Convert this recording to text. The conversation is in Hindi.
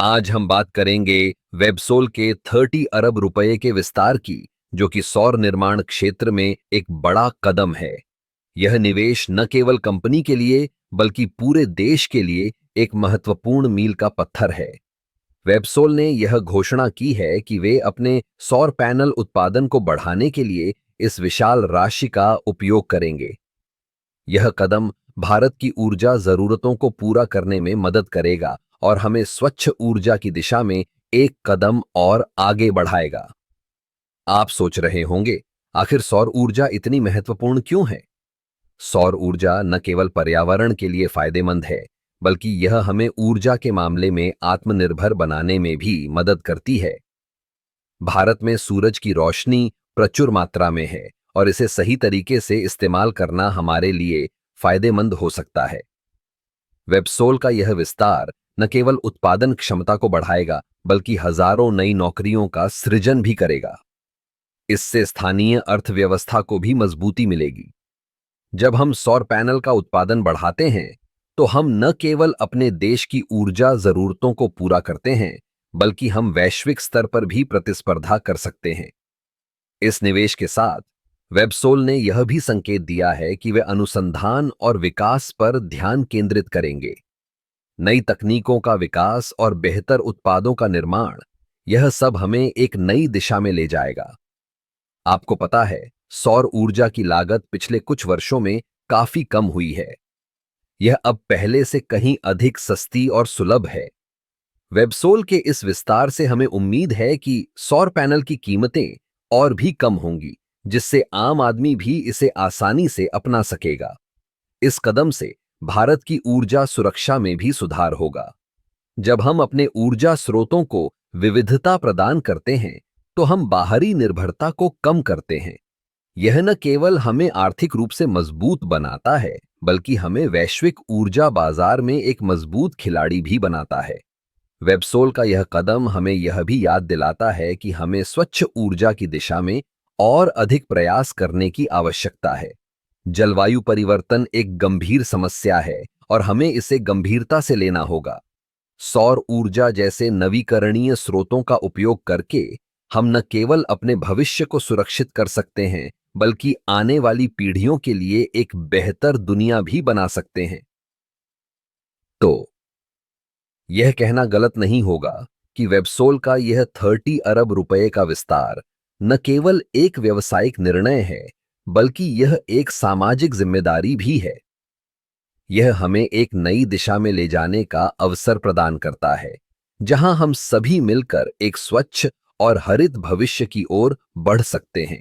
आज हम बात करेंगे वेबसोल के 30 अरब रुपए के विस्तार की, जो कि सौर निर्माण क्षेत्र में एक बड़ा कदम है। यह निवेश न केवल कंपनी के लिए बल्कि पूरे देश के लिए एक महत्वपूर्ण मील का पत्थर है। वेबसोल ने यह घोषणा की है कि वे अपने सौर पैनल उत्पादन को बढ़ाने के लिए इस विशाल राशि का उपयोग करेंगे। यह कदम भारत की ऊर्जा जरूरतों को पूरा करने में मदद करेगा और हमें स्वच्छ ऊर्जा की दिशा में एक कदम और आगे बढ़ाएगा। आप सोच रहे होंगे, आखिर सौर ऊर्जा इतनी महत्वपूर्ण क्यों है? सौर ऊर्जा न केवल पर्यावरण के लिए फायदेमंद है, बल्कि यह हमें ऊर्जा के मामले में आत्मनिर्भर बनाने में भी मदद करती है। भारत में सूरज की रोशनी प्रचुर मात्रा में है और इसे सही तरीके से इस्तेमाल करना हमारे लिए फायदेमंद हो सकता है। वेबसोल का यह विस्तार न केवल उत्पादन क्षमता को बढ़ाएगा, बल्कि हजारों नई नौकरियों का सृजन भी करेगा। इससे स्थानीय अर्थव्यवस्था को भी मजबूती मिलेगी। जब हम सौर पैनल का उत्पादन बढ़ाते हैं, तो हम न केवल अपने देश की ऊर्जा जरूरतों को पूरा करते हैं, बल्कि हम वैश्विक स्तर पर भी प्रतिस्पर्धा कर सकते हैं। इस निवेश के साथ वेबसोल ने यह भी संकेत दिया है कि वे अनुसंधान और विकास पर ध्यान केंद्रित करेंगे। नई तकनीकों का विकास और बेहतर उत्पादों का निर्माण, यह सब हमें एक नई दिशा में ले जाएगा। आपको पता है, सौर ऊर्जा की लागत पिछले कुछ वर्षों में काफी कम हुई है। यह अब पहले से कहीं अधिक सस्ती और सुलभ है। वेबसोल के इस विस्तार से हमें उम्मीद है कि सौर पैनल की कीमतें और भी कम होंगी, जिससे आम आदमी भी इसे आसानी से अपना सकेगा। इस कदम से भारत की ऊर्जा सुरक्षा में भी सुधार होगा। जब हम अपने ऊर्जा स्रोतों को विविधता प्रदान करते हैं, तो हम बाहरी निर्भरता को कम करते हैं। यह न केवल हमें आर्थिक रूप से मजबूत बनाता है, बल्कि हमें वैश्विक ऊर्जा बाजार में एक मजबूत खिलाड़ी भी बनाता है। वेबसोल का यह कदम हमें यह भी याद दिलाता है कि हमें स्वच्छ ऊर्जा की दिशा में और अधिक प्रयास करने की आवश्यकता है। जलवायु परिवर्तन एक गंभीर समस्या है और हमें इसे गंभीरता से लेना होगा। सौर ऊर्जा जैसे नवीकरणीय स्रोतों का उपयोग करके हम न केवल अपने भविष्य को सुरक्षित कर सकते हैं, बल्कि आने वाली पीढ़ियों के लिए एक बेहतर दुनिया भी बना सकते हैं। तो यह कहना गलत नहीं होगा कि वेबसोल का यह 30 अरब रुपए का विस्तार न केवल एक व्यवसायिक निर्णय है, बल्कि यह एक सामाजिक जिम्मेदारी भी है। यह हमें एक नई दिशा में ले जाने का अवसर प्रदान करता है, जहां हम सभी मिलकर एक स्वच्छ और हरित भविष्य की ओर बढ़ सकते हैं।